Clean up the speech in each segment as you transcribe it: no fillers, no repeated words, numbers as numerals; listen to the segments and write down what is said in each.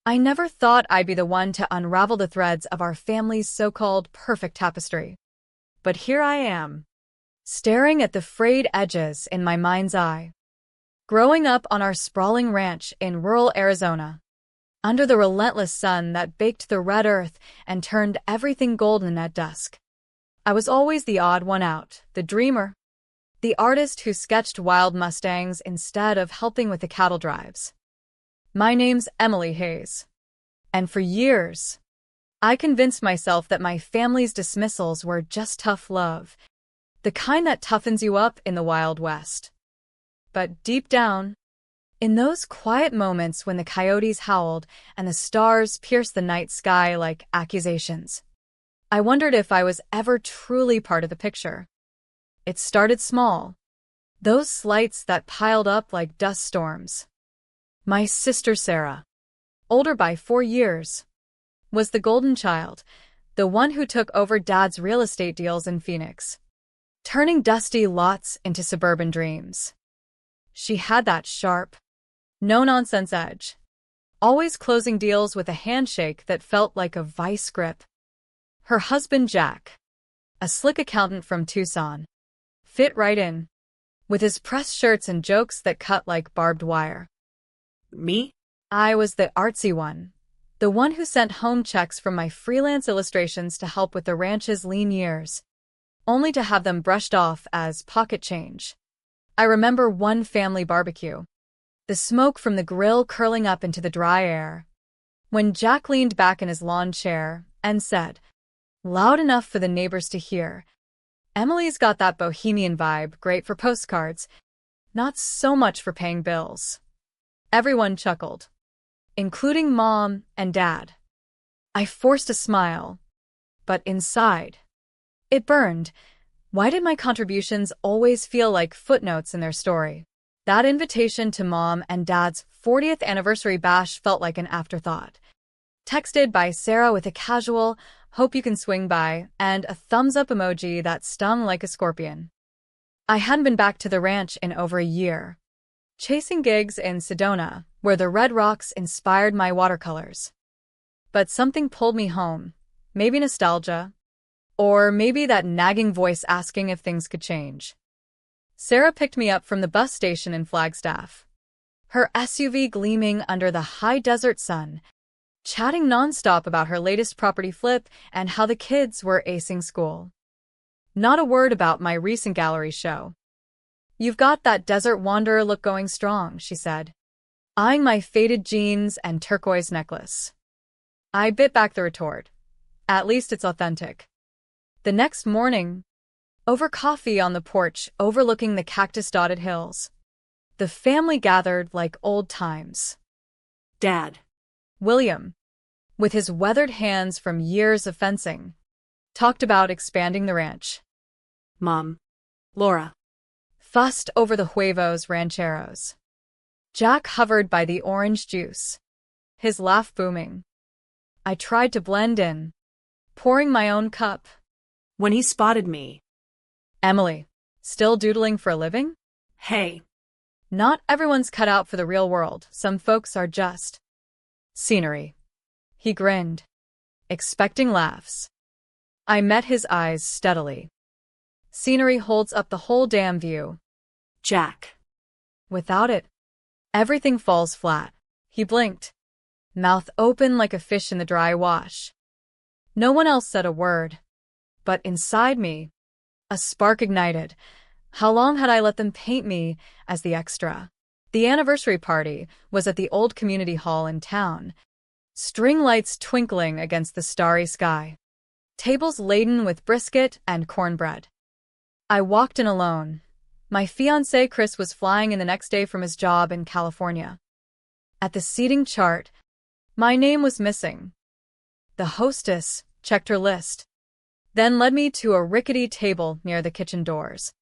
I never thought I'd be the one to unravel the threads of our family's so-called perfect tapestry. But here I am, staring at the frayed edges in my mind's eye. Growing up on our sprawling ranch in rural Arizona, under the relentless sun that baked the red earth and turned everything golden at dusk, I was always the odd one out, the dreamer, the artist who sketched wild Mustangs instead of helping with the cattle drives. My name's Emily Hayes, and for years, I convinced myself that my family's dismissals were just tough love, the kind that toughens you up in the Wild West. But deep down, in those quiet moments when the coyotes howled and the stars pierced the night sky like accusations, I wondered if I was ever truly part of the picture. It started small, those slights that piled up like dust storms. My sister Sarah, older by 4 years, was the golden child, the one who took over Dad's real estate deals in Phoenix, turning dusty lots into suburban dreams. She had that sharp, no-nonsense edge, always closing deals with a handshake that felt like a vice grip. Her husband Jack, a slick accountant from Tucson, fit right in, with his pressed shirts and jokes that cut like barbed wire. Me? I was the artsy one, the one who sent home checks from my freelance illustrations to help with the ranch's lean years, only to have them brushed off as pocket change. I remember one family barbecue, the smoke from the grill curling up into the dry air, when Jack leaned back in his lawn chair and said, loud enough for the neighbors to hear, "Emily's got that bohemian vibe, great for postcards, not so much for paying bills." Everyone chuckled, including Mom and Dad. I forced a smile, but inside, it burned. Why did my contributions always feel like footnotes in their story? That invitation to Mom and Dad's 40th anniversary bash felt like an afterthought. Texted by Sarah with a casual, "hope you can swing by," and a thumbs-up emoji that stung like a scorpion. I hadn't been back to the ranch in over a year, chasing gigs in Sedona, where the red rocks inspired my watercolors. But something pulled me home, maybe nostalgia, or maybe that nagging voice asking if things could change. Sarah picked me up from the bus station in Flagstaff, her SUV gleaming under the high desert sun, chatting nonstop about her latest property flip and how the kids were acing school. Not a word about my recent gallery show. "You've got that desert wanderer look going strong," she said, eyeing my faded jeans and turquoise necklace. I bit back the retort. At least it's authentic. The next morning, over coffee on the porch overlooking the cactus-dotted hills, the family gathered like old times. Dad. William, with his weathered hands from years of fencing, talked about expanding the ranch. Mom. Laura. Fussed over the huevos rancheros. Jack hovered by the orange juice, his laugh booming. I tried to blend in, pouring my own cup. When he spotted me. "Emily, still doodling for a living?" Hey. "Not everyone's cut out for the real world. Some folks are just scenery." He grinned, expecting laughs. I met his eyes steadily. "Scenery holds up the whole damn view, Jack. Without it, everything falls flat." He blinked, mouth open like a fish in the dry wash. No one else said a word, but inside me, a spark ignited. How long had I let them paint me as the extra? The anniversary party was at the old community hall in town, string lights twinkling against the starry sky, tables laden with brisket and cornbread. I walked in alone. My fiancé Chris was flying in the next day from his job in California. At the seating chart, my name was missing. The hostess checked her list, then led me to a rickety table near the kitchen doors,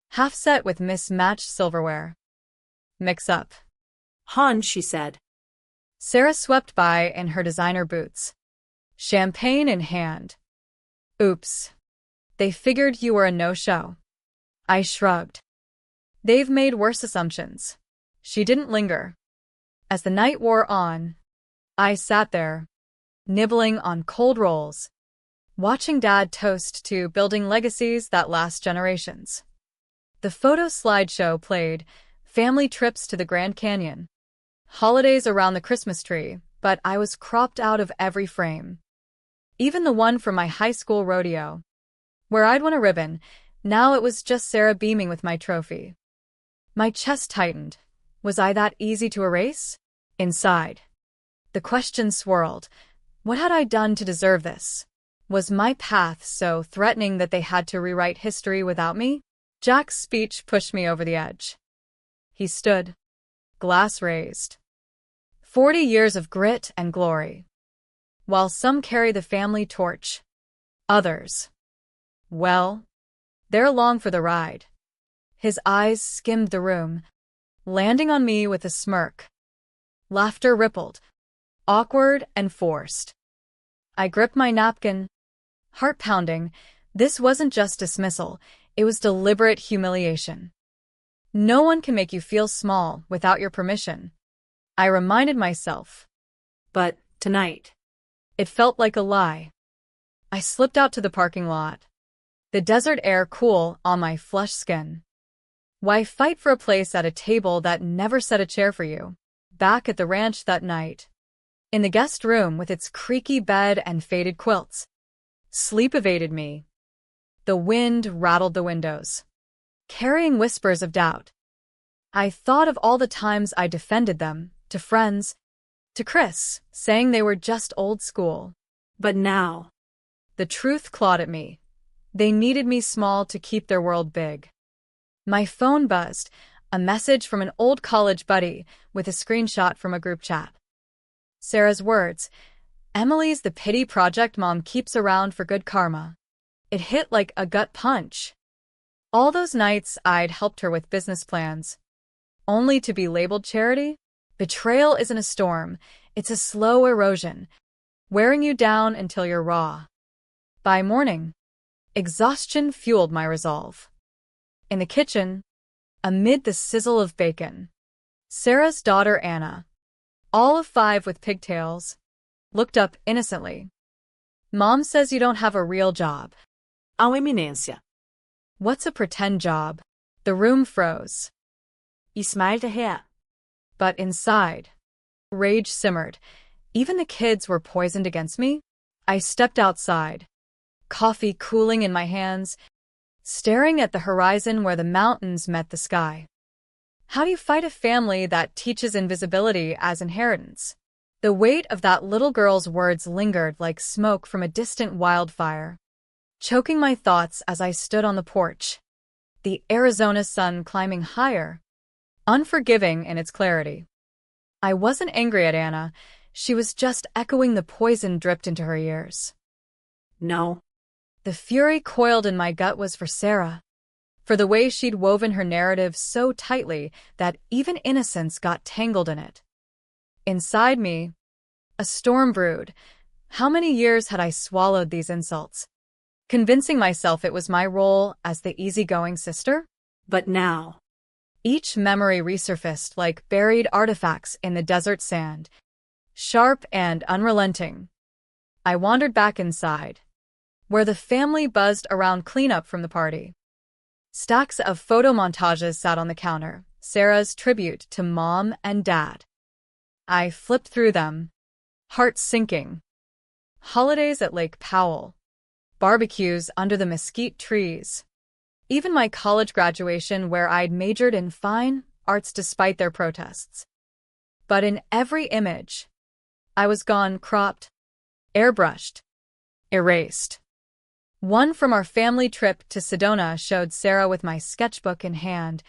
half set with mismatched silverware. "Mix up." "Hon," she said. Sarah swept by in her designer boots, champagne in hand. "Oops. They figured you were a no-show." I shrugged. "They've made worse assumptions." She didn't linger. As the night wore on, I sat there, nibbling on cold rolls, watching Dad toast to building legacies that last generations. The photo slideshow played, family trips to the Grand Canyon, holidays around the Christmas tree, but I was cropped out of every frame. Even the one from my high school rodeo, where I'd won a ribbon, now it was just Sarah beaming with my trophy. My chest tightened. Was I that easy to erase? Inside, the question swirled. What had I done to deserve this? Was my path so threatening that they had to rewrite history without me? Jack's speech pushed me over the edge. He stood, glass raised. 40 years of grit and glory. While some carry the family torch, others, well, they're along for the ride. His eyes skimmed the room, landing on me with a smirk. Laughter rippled, awkward and forced. I gripped my napkin, heart pounding. This wasn't just dismissal, it was deliberate humiliation. No one can make you feel small without your permission, I reminded myself. But tonight. It felt like a lie. I slipped out to the parking lot, the desert air cool on my flushed skin. Why fight for a place at a table that never set a chair for you? Back at the ranch that night, in the guest room with its creaky bed and faded quilts, sleep evaded me. The wind rattled the windows, carrying whispers of doubt. I thought of all the times I defended them, to friends, to Chris, saying they were just old school. But now, the truth clawed at me. They needed me small to keep their world big. My phone buzzed, a message from an old college buddy with a screenshot from a group chat. Sarah's words, "Emily's the pity project mom keeps around for good karma." It hit like a gut punch. All those nights I'd helped her with business plans, only to be labeled charity? Betrayal isn't a storm, it's a slow erosion, wearing you down until you're raw. By morning, exhaustion fueled my resolve. In the kitchen, amid the sizzle of bacon, Sarah's daughter Anna, all of 5 with pigtails, looked up innocently. "Mom says you don't have a real job." Ao Eminencia. "What's a pretend job?" The room froze. Ismael Tehea. But inside, rage simmered. Even the kids were poisoned against me. I stepped outside, coffee cooling in my hands, staring at the horizon where the mountains met the sky. How do you fight a family that teaches invisibility as inheritance? The weight of that little girl's words lingered like smoke from a distant wildfire, choking my thoughts as I stood on the porch. The Arizona sun climbing higher, unforgiving in its clarity. I wasn't angry at Anna, she was just echoing the poison dripped into her ears. No. The fury coiled in my gut was for Sarah, for the way she'd woven her narrative so tightly that even innocence got tangled in it. Inside me, a storm brewed. How many years had I swallowed these insults, convincing myself it was my role as the easygoing sister? But now, each memory resurfaced like buried artifacts in the desert sand, sharp and unrelenting. I wandered back inside, where the family buzzed around cleanup from the party. Stacks of photo montages sat on the counter, Sarah's tribute to Mom and Dad. I flipped through them, heart sinking. Holidays at Lake Powell, barbecues under the mesquite trees. Even my college graduation where I'd majored in fine arts despite their protests. But in every image, I was gone, cropped, airbrushed, erased. One from our family trip to Sedona showed Sarah with my sketchbook in hand,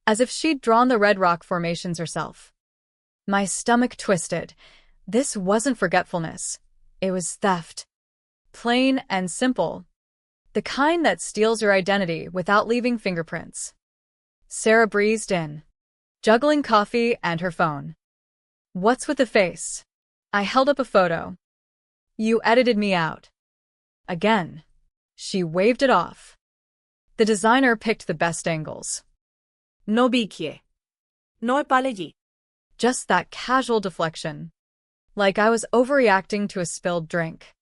as if she'd drawn the red rock formations herself. My stomach twisted. This wasn't forgetfulness. It was theft. Plain and simple. The kind that steals your identity without leaving fingerprints. Sarah breezed in, juggling coffee and her phone. "What's with the face?" I held up a photo. "You edited me out." Again. She waved it off. The designer picked the best angles. no bikie. No epaleji. Just that casual deflection. like I was overreacting to a spilled drink.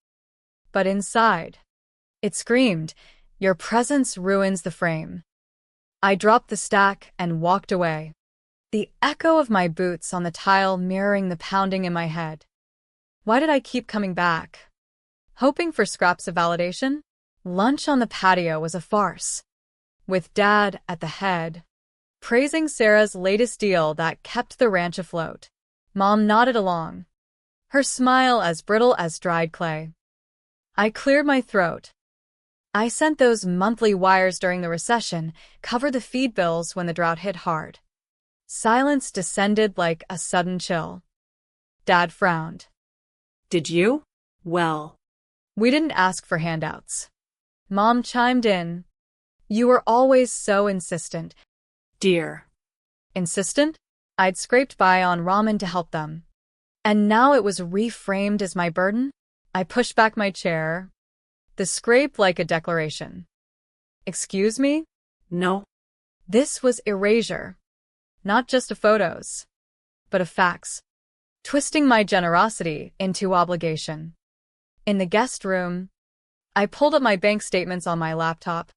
But inside, it screamed, "Your presence ruins the frame." I dropped the stack and walked away, the echo of my boots on the tile mirroring the pounding in my head. Why did I keep coming back? Hoping for scraps of validation? Lunch on the patio was a farce, with Dad at the head, praising Sarah's latest deal that kept the ranch afloat. Mom nodded along, her smile as brittle as dried clay. I cleared my throat. I sent those monthly wires during the recession, covered the feed bills when the drought hit hard. Silence descended like a sudden chill. Dad frowned. Did you? Well, We didn't ask for handouts. Mom chimed in. You were always so insistent. dear. Insistent? I'd scraped by on ramen to help them. And now it was reframed as my burden? I pushed back my chair, the scrape like a declaration. Excuse me? No. This was erasure. Not just of photos, but of facts, twisting my generosity into obligation. In the guest room, I pulled up my bank statements on my laptop,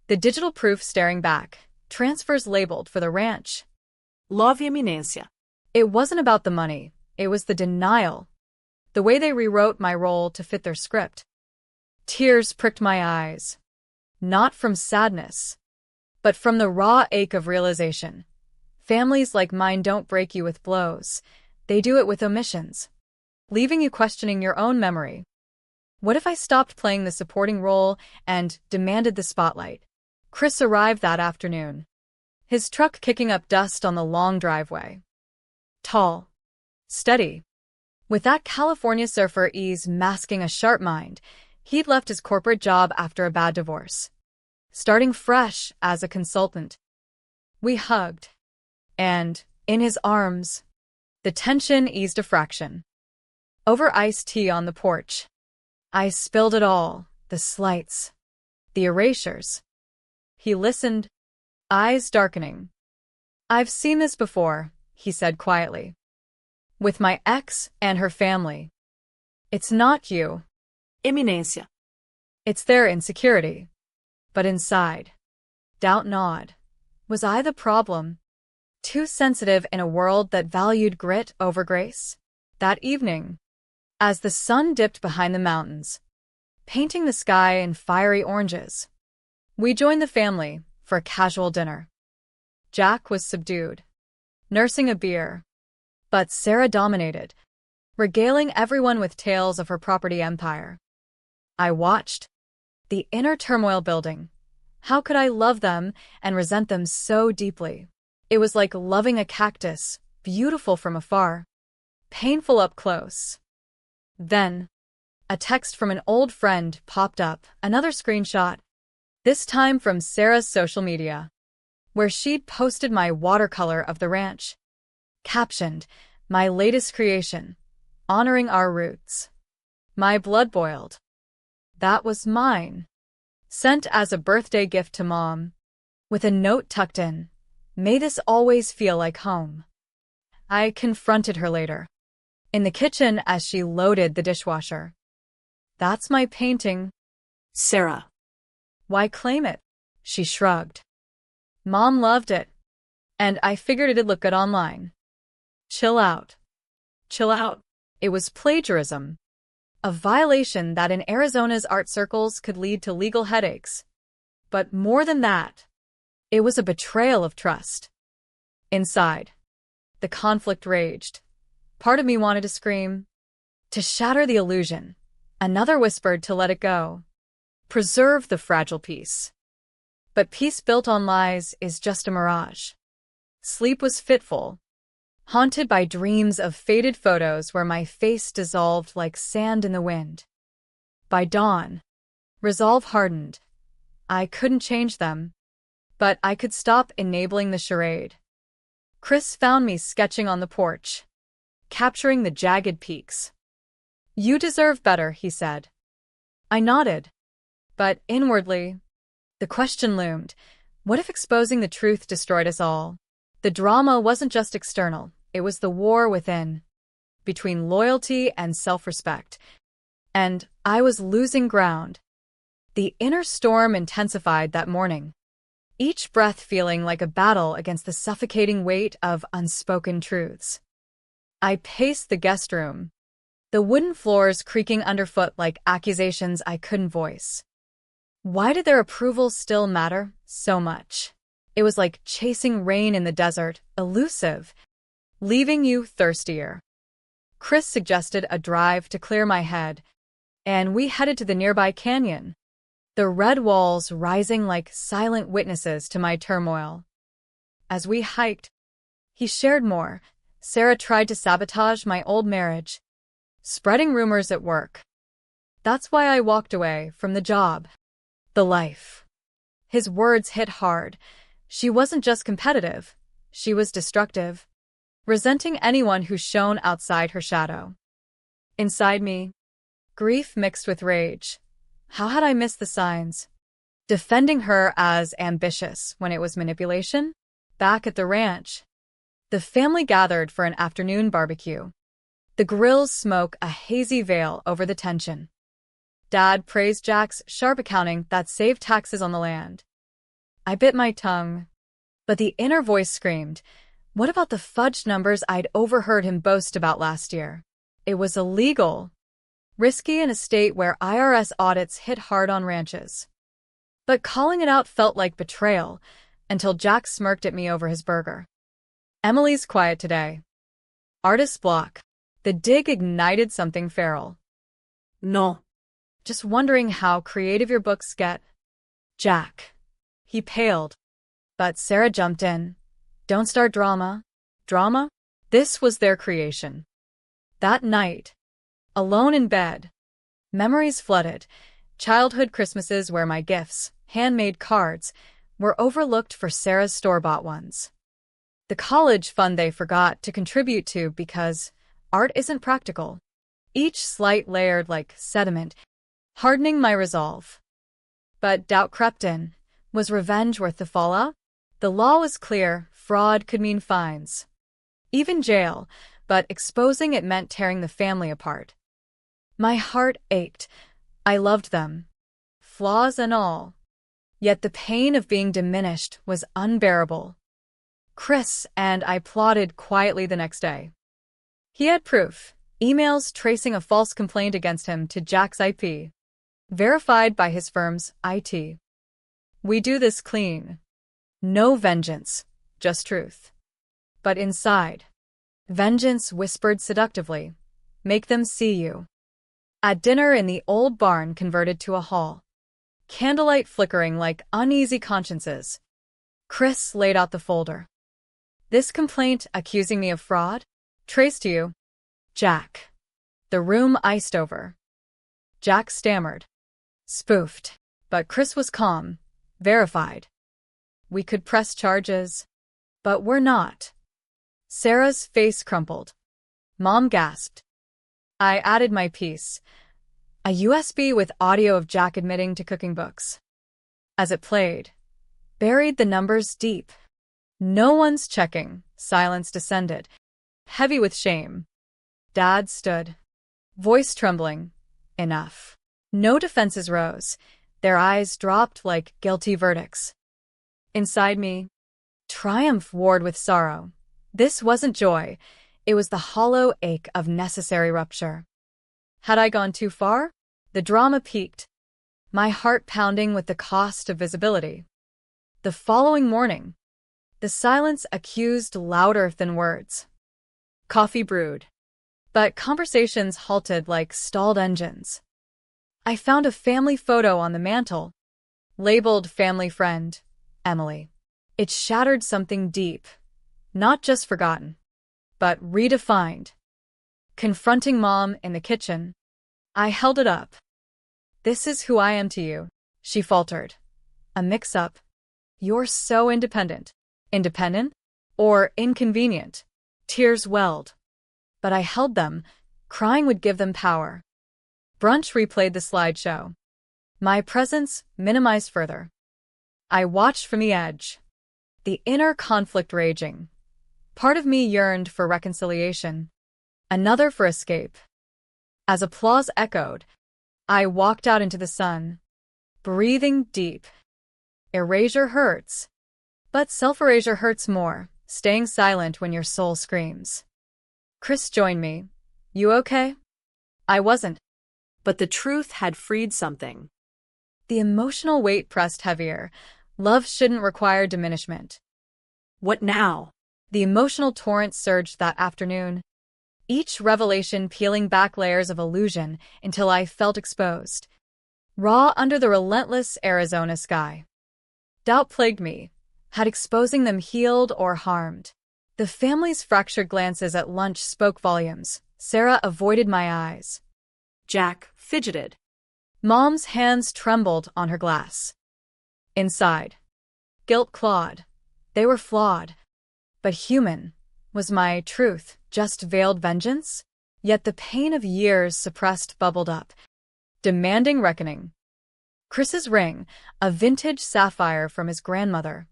the digital proof staring back, transfers labeled for the ranch. Love e eminência. It wasn't about the money, it was the denial, the way they rewrote my role to fit their script. Tears pricked my eyes, not from sadness, but from the raw ache of realization. Families like mine don't break you with blows, they do it with omissions, leaving you questioning your own memory. What if I stopped playing the supporting role and demanded the spotlight? Chris arrived that afternoon, his truck kicking up dust on the long driveway. Tall, steady, with that California surfer ease masking a sharp mind, he'd left his corporate job after a bad divorce, starting fresh as a consultant. We hugged, and, in his arms, the tension eased a fraction. Over iced tea on the porch, I spilled it all, the slights, the erasures. He listened, eyes darkening. I've seen this before, he said quietly. With my ex and her family. It's not you. Eminência. It's their insecurity. But inside, doubt gnawed. Was I the problem? Too sensitive in a world that valued grit over grace? That evening, as the sun dipped behind the mountains, painting the sky in fiery oranges, we joined the family for a casual dinner. Jack was subdued, nursing a beer, but Sarah dominated, regaling everyone with tales of her property empire. I watched, the inner turmoil building. How could I love them and resent them so deeply? It was like loving a cactus, beautiful from afar, painful up close. Then, a text from an old friend popped up, another screenshot, this time from Sarah's social media, where she'd posted my watercolor of the ranch, captioned, my latest creation, honoring our roots. My blood boiled. That was mine. Sent as a birthday gift to Mom, with a note tucked in, may this always feel like home. I confronted her later, in the kitchen as she loaded the dishwasher. That's my painting. Sarah. Why claim it? She shrugged. Mom loved it, and I figured it'd look good online. Chill out. Chill out. It was plagiarism, a violation that in Arizona's art circles could lead to legal headaches. But more than that, it was a betrayal of trust. Inside, the conflict raged. Part of me wanted to scream, to shatter the illusion. Another whispered to let it go. Preserve the fragile peace. But peace built on lies is just a mirage. Sleep was fitful, haunted by dreams of faded photos where my face dissolved like sand in the wind. By dawn, resolve hardened. I couldn't change them, but I could stop enabling the charade. Chris found me sketching on the porch, capturing the jagged peaks. You deserve better, he said. I nodded, but inwardly, the question loomed, what if exposing the truth destroyed us all? The drama wasn't just external, it was the war within. between loyalty and self-respect, and I was losing ground. The inner storm intensified that morning, each breath feeling like a battle against the suffocating weight of unspoken truths. I paced the guest room, the wooden floors creaking underfoot like accusations I couldn't voice. Why did their approval still matter so much? It was like chasing rain in the desert, elusive, leaving you thirstier. Chris suggested a drive to clear my head, and we headed to the nearby canyon, the red walls rising like silent witnesses to my turmoil. As we hiked, he shared more. Sarah tried to sabotage my old marriage, spreading rumors at work. That's why I walked away from the job. The life. His words hit hard. She wasn't just competitive, she was destructive, resenting anyone who shone outside her shadow. Inside me, grief mixed with rage. How had I missed the signs? Defending her as ambitious when it was manipulation? Back at the ranch, the family gathered for an afternoon barbecue. The grill's smoke a hazy veil over the tension. Dad praised Jack's sharp accounting that saved taxes on the land. I bit my tongue, but the inner voice screamed, what about the fudged numbers I'd overheard him boast about last year? It was illegal, risky in a state where IRS audits hit hard on ranches. But calling it out felt like betrayal, until Jack smirked at me over his burger. Emily's quiet today. Artist's block. The dig ignited something feral. No. Just wondering how creative your books get. Jack. He paled. But Sarah jumped in. Don't start drama. Drama? This was their creation. That night, alone in bed, memories flooded. Childhood Christmases where my gifts, handmade cards, were overlooked for Sarah's store-bought ones. The college fund they forgot to contribute to because art isn't practical. Each slight layered like sediment, hardening my resolve. But doubt crept in. Was revenge worth the fallout? The law was clear. Fraud could mean fines. Even jail, but exposing it meant tearing the family apart. My heart ached. I loved them, flaws and all. Yet the pain of being diminished was unbearable. Chris and I plotted quietly the next day. He had proof, emails tracing a false complaint against him to Jack's IP, verified by his firm's IT. We do this clean. No vengeance, just truth. But inside, vengeance whispered seductively, make them see you. At dinner in the old barn converted to a hall, candlelight flickering like uneasy consciences, Chris laid out the folder. This complaint accusing me of fraud? Traced to you, Jack. The room iced over. Jack stammered. Spoofed. But Chris was calm, verified. We could press charges, but we're not. Sarah's face crumpled. Mom gasped. I added my piece. A USB with audio of Jack admitting to cooking books. As it played, buried the numbers deep. No one's checking. Silence descended, heavy with shame. Dad stood, voice trembling. Enough. No defenses rose. Their eyes dropped like guilty verdicts. Inside me, triumph warred with sorrow. This wasn't joy. It was the hollow ache of necessary rupture. Had I gone too far? The drama peaked, my heart pounding with the cost of visibility. The following morning, the silence accused louder than words. Coffee brewed, but conversations halted like stalled engines. I found a family photo on the mantel, labeled Family Friend, Emily. It shattered something deep, not just forgotten, but redefined. Confronting Mom in the kitchen, I held it up. This is who I am to you, she faltered. A mix-up. You're so independent. Independent? Or inconvenient? Tears welled. But I held them. Crying would give them power. Brunch replayed the slideshow. My presence minimized further. I watched from the edge, the inner conflict raging. Part of me yearned for reconciliation. another for escape. As applause echoed, I walked out into the sun, breathing deep. Erasure hurts, but self-erasure hurts more, staying silent when your soul screams. Chris joined me. You okay? I wasn't. But the truth had freed something. The emotional weight pressed heavier. Love shouldn't require diminishment. What now? The emotional torrent surged that afternoon, each revelation peeling back layers of illusion until I felt exposed, raw under the relentless Arizona sky. Doubt plagued me. Had exposing them healed or harmed? The family's fractured glances at lunch spoke volumes. Sarah avoided my eyes. Jack fidgeted. Mom's hands trembled on her glass. Inside, guilt clawed. They were flawed. But human. Was my truth just veiled vengeance? Yet the pain of years suppressed bubbled up, demanding reckoning. Chris's ring, a vintage sapphire from his grandmother,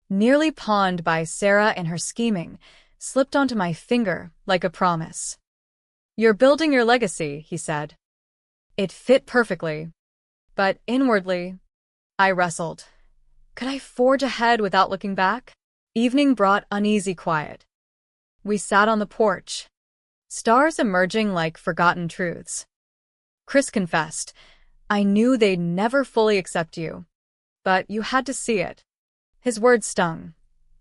nearly pawned by Sarah in her scheming, slipped onto my finger like a promise. You're building your legacy, he said. It fit perfectly. But inwardly, I wrestled. Could I forge ahead without looking back? Evening brought uneasy quiet. We sat on the porch, stars emerging like forgotten truths. Chris confessed, I knew they'd never fully accept you, but you had to see it. His words stung.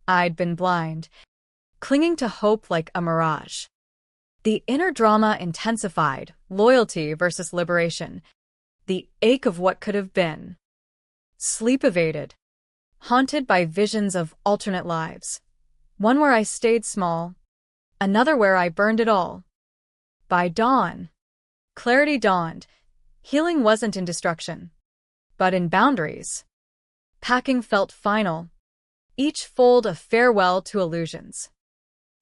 I'd been blind, clinging to hope like a mirage. The inner drama intensified, loyalty versus liberation, the ache of what could have been. Sleep evaded, haunted by visions of alternate lives. One where I stayed small, another where I burned it all. By dawn, clarity dawned. Healing wasn't in destruction, but in boundaries. Packing felt final, each fold a farewell to illusions.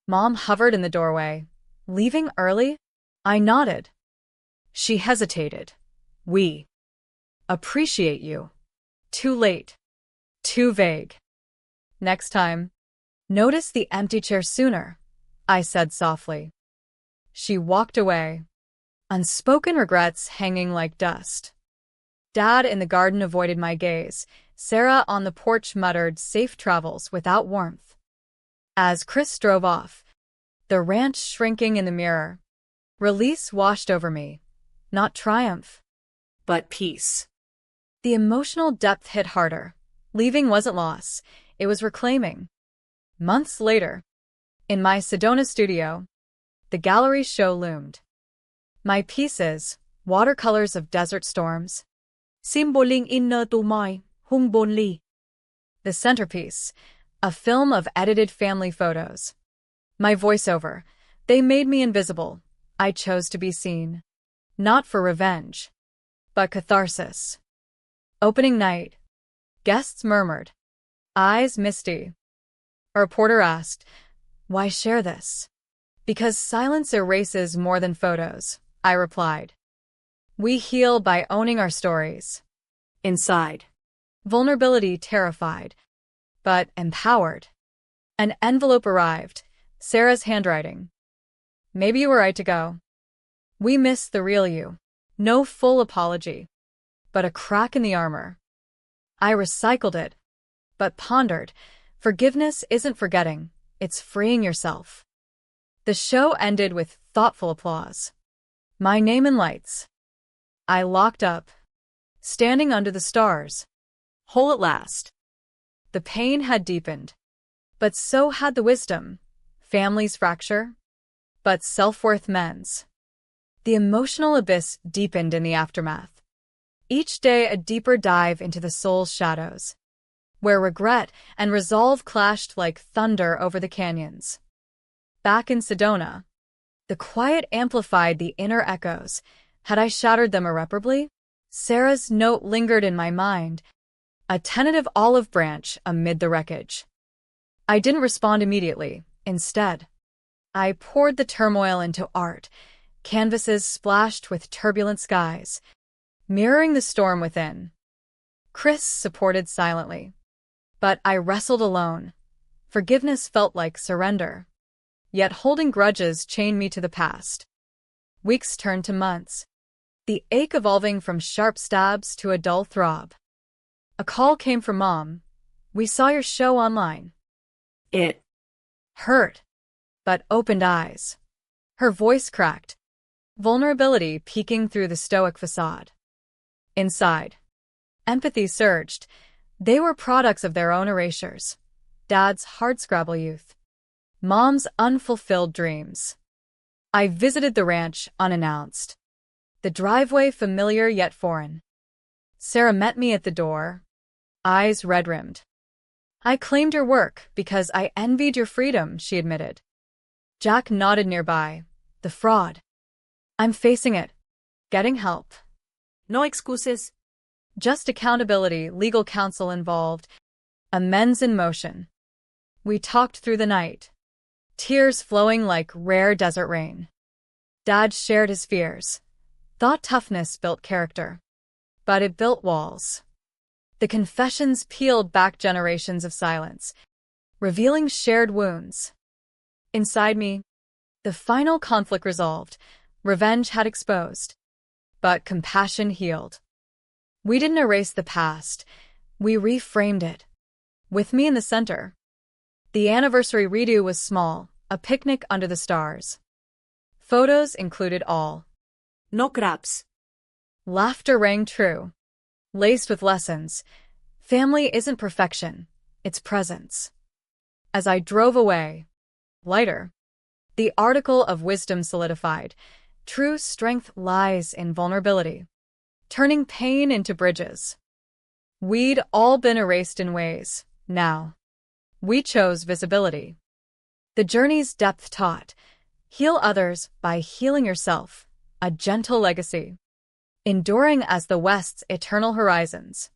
Mom hovered in the doorway. Leaving early? I nodded. She hesitated. We appreciate you. Too late. Too vague. Next time, notice the empty chair sooner, I said softly. She walked away, unspoken regrets hanging like dust. Dad in the garden avoided my gaze. Sarah on the porch muttered safe travels without warmth. As Chris drove off, the ranch shrinking in the mirror, release washed over me. Not triumph, But peace. the emotional depth hit harder. Leaving wasn't loss, it was reclaiming. Months later, in my Sedona studio, the gallery show loomed. My pieces, watercolors of desert storms, Simboling inner tumay, hungbonli. The centerpiece, a film of edited family photos. My voiceover, they made me invisible. I chose to be seen. Not for revenge, but catharsis. Opening night. Guests murmured. Eyes misty. A reporter asked, why share this? Because silence erases more than photos, I replied. We heal by owning our stories. Inside. Vulnerability terrified, but empowered. An envelope arrived, Sarah's handwriting. Maybe you were right to go. We miss the real you. No full apology, but a crack in the armor. I recycled it, but pondered. Forgiveness isn't forgetting, it's freeing yourself. The show ended with thoughtful applause. My name in lights. I locked up, standing under the stars. Whole at last. The pain had deepened, but so had the wisdom. Families fracture, but self-worth mends. The emotional abyss deepened in the aftermath. Each day a deeper dive into the soul's shadows, where regret and resolve clashed like thunder over the canyons. Back in Sedona, the quiet amplified the inner echoes. Had I shattered them irreparably? Sarah's note lingered in my mind, a tentative olive branch amid the wreckage. I didn't respond immediately. Instead, I poured the turmoil into art, canvases splashed with turbulent skies, mirroring the storm within. Chris supported silently, but I wrestled alone. Forgiveness felt like surrender. Yet holding grudges chained me to the past. Weeks turned to months, the ache evolving from sharp stabs to a dull throb. A call came from Mom. "We saw your show online." It Hurt, but opened eyes. Her voice cracked, vulnerability peeking through the stoic facade. Inside, empathy surged. They were products of their own erasures. Dad's hardscrabble youth. Mom's unfulfilled dreams. I visited the ranch unannounced. The driveway familiar yet foreign. Sarah met me at the door, eyes red-rimmed. "I claimed your work because I envied your freedom," she admitted. Jack nodded nearby. "The fraud. I'm facing it. Getting help. no excuses. Just accountability, legal counsel involved. Amends in motion." We talked through the night, tears flowing like rare desert rain. Dad shared his fears. Thought toughness built character. But it built walls. The confessions peeled back generations of silence, revealing shared wounds. Inside me, the final conflict resolved. Revenge had exposed, but compassion healed. We didn't erase the past. We reframed it. With me in the center. The anniversary redo was small, a picnic under the stars. Photos included all. No craps. Laughter rang true, laced with lessons. Family isn't perfection, it's presence. As I drove away, lighter, the article of wisdom solidified. True strength lies in vulnerability, turning pain into bridges. We'd all been erased in ways. Now, we chose visibility. The journey's depth taught. Heal others by healing yourself. A gentle legacy, enduring as the West's eternal horizons.